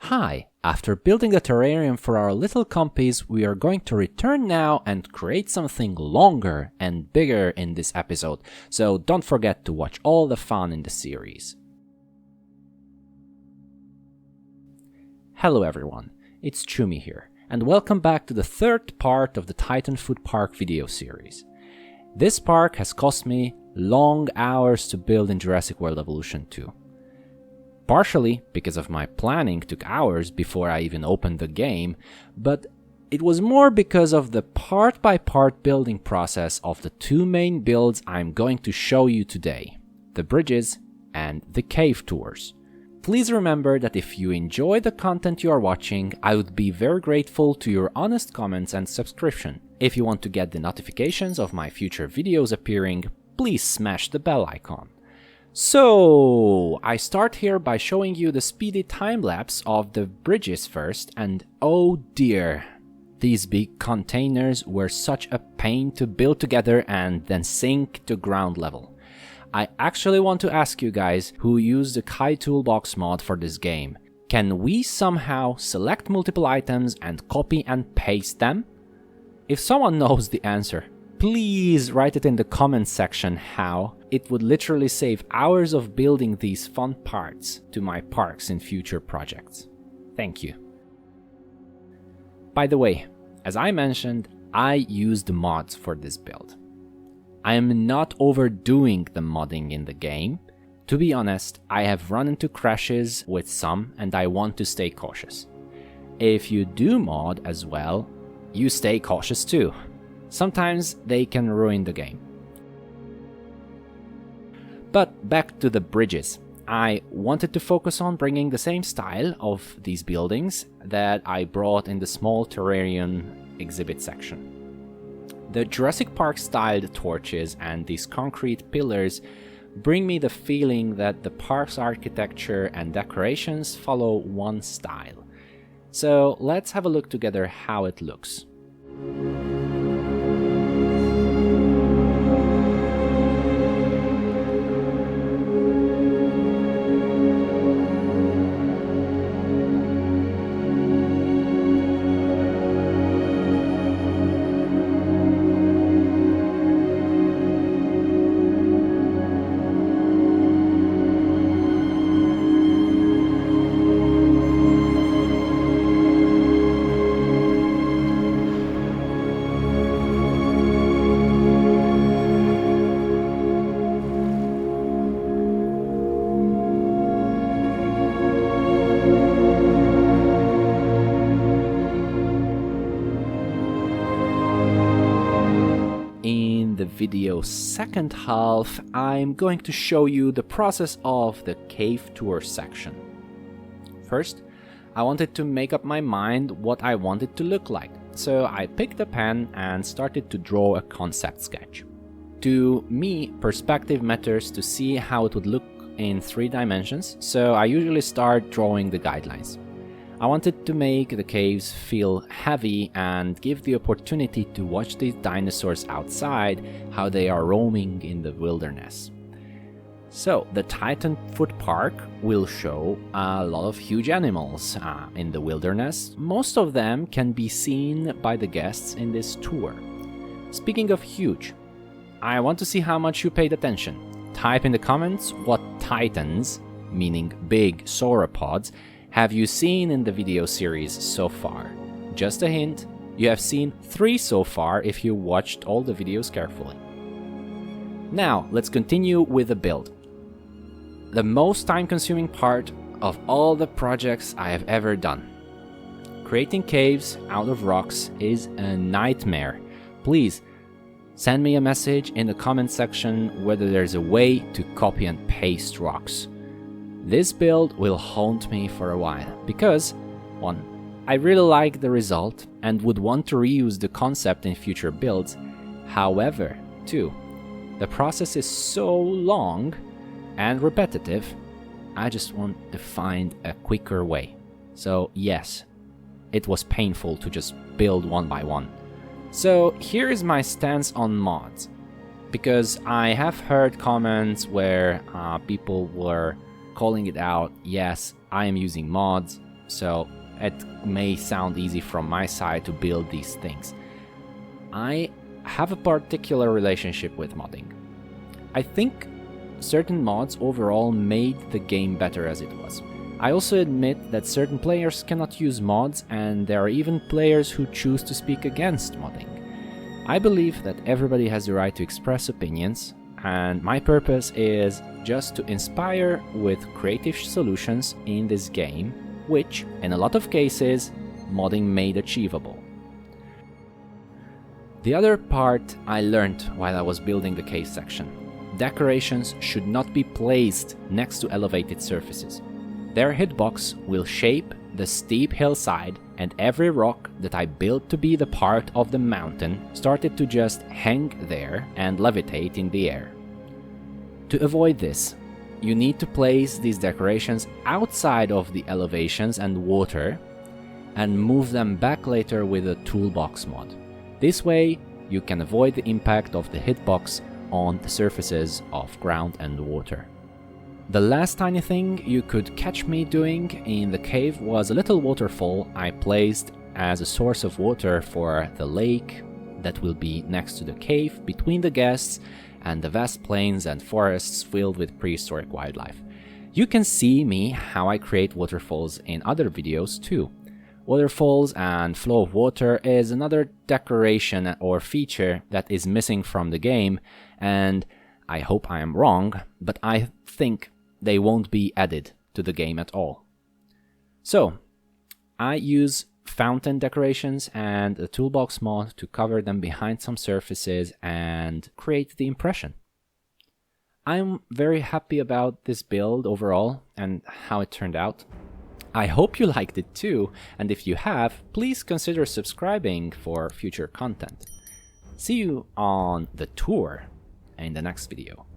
Hi, after building the terrarium for our little compies, we are going to return now and create something longer and bigger in this episode, so don't forget to watch all the fun in the series. Hello everyone, it's Choomy here, and welcome back to the third part of the Titanfoot Park video series. This park has cost me long hours to build in Jurassic World Evolution 2. Partially because of my planning took hours before I even opened the game, but it was more because of the part-by-part building process of the two main builds I'm going to show you today, the bridges and the cave tours. Please remember that if you enjoy the content you are watching, I would be very grateful to your honest comments and subscription. If you want to get the notifications of my future videos appearing, please smash the bell icon. So, I start here by showing you the speedy time-lapse of the bridges first, and oh dear, these big containers were such a pain to build together and then sink to ground level. I actually want to ask you guys who use the Wee Toolbox mod for this game, can we somehow select multiple items and copy and paste them? If someone knows the answer, please write it in the comments section how. It would literally save hours of building these fun parts to my parks in future projects. Thank you. By the way, as I mentioned, I used mods for this build. I am not overdoing the modding in the game. To be honest, I have run into crashes with some and I want to stay cautious. If you do mod as well, you stay cautious too. Sometimes they can ruin the game. But back to the bridges. I wanted to focus on bringing the same style of these buildings that I brought in the small terrarium exhibit section. The Jurassic Park styled torches and these concrete pillars bring me the feeling that the park's architecture and decorations follow one style. So let's have a look together how it looks. The video second half, I'm going to show you the process of the cave tour section. First, I wanted to make up my mind what I wanted to look like, so I picked a pen and started to draw a concept sketch. To me, perspective matters to see how it would look in 3 dimensions, so I usually start drawing the guidelines. I wanted to make the caves feel heavy and give the opportunity to watch these dinosaurs outside, how they are roaming in the wilderness. So, the Titanfoot Park will show a lot of huge animals in the wilderness. Most of them can be seen by the guests in this tour. Speaking of huge, I want to see how much you paid attention. Type in the comments what titans, meaning big sauropods, have you seen in the video series so far? Just a hint, you have seen 3 so far if you watched all the videos carefully. Now, let's continue with the build. The most time-consuming part of all the projects I have ever done. Creating caves out of rocks is a nightmare. Please, send me a message in the comment section whether there's a way to copy and paste rocks. This build will haunt me for a while, because 1. I really like the result and would want to reuse the concept in future builds. However, 2. The process is so long and repetitive, I just want to find a quicker way. So yes, it was painful to just build one by one. So here is my stance on mods, because I have heard comments where people were calling it out, yes, I am using mods, so it may sound easy from my side to build these things. I have a particular relationship with modding. I think certain mods overall made the game better as it was. I also admit that certain players cannot use mods, and there are even players who choose to speak against modding. I believe that everybody has the right to express opinions, and my purpose is just to inspire with creative solutions in this game, which, in a lot of cases, modding made achievable. The other part I learned while I was building the cave section. Decorations should not be placed next to elevated surfaces. Their hitbox will shape the steep hillside, and every rock that I built to be the part of the mountain started to just hang there and levitate in the air. To avoid this, you need to place these decorations outside of the elevations and water and move them back later with a toolbox mod. This way, you can avoid the impact of the hitbox on the surfaces of ground and water. The last tiny thing you could catch me doing in the cave was a little waterfall I placed as a source of water for the lake that will be next to the cave between the guests and the vast plains and forests filled with prehistoric wildlife. You can see me how I create waterfalls in other videos too. Waterfalls and flow of water is another decoration or feature that is missing from the game, and I hope I am wrong, but I think they won't be added to the game at all. So, I use fountain decorations and a toolbox mod to cover them behind some surfaces and create the impression. I'm very happy about this build overall and how it turned out. I hope you liked it too, and if you have, please consider subscribing for future content. See you on the tour in the next video.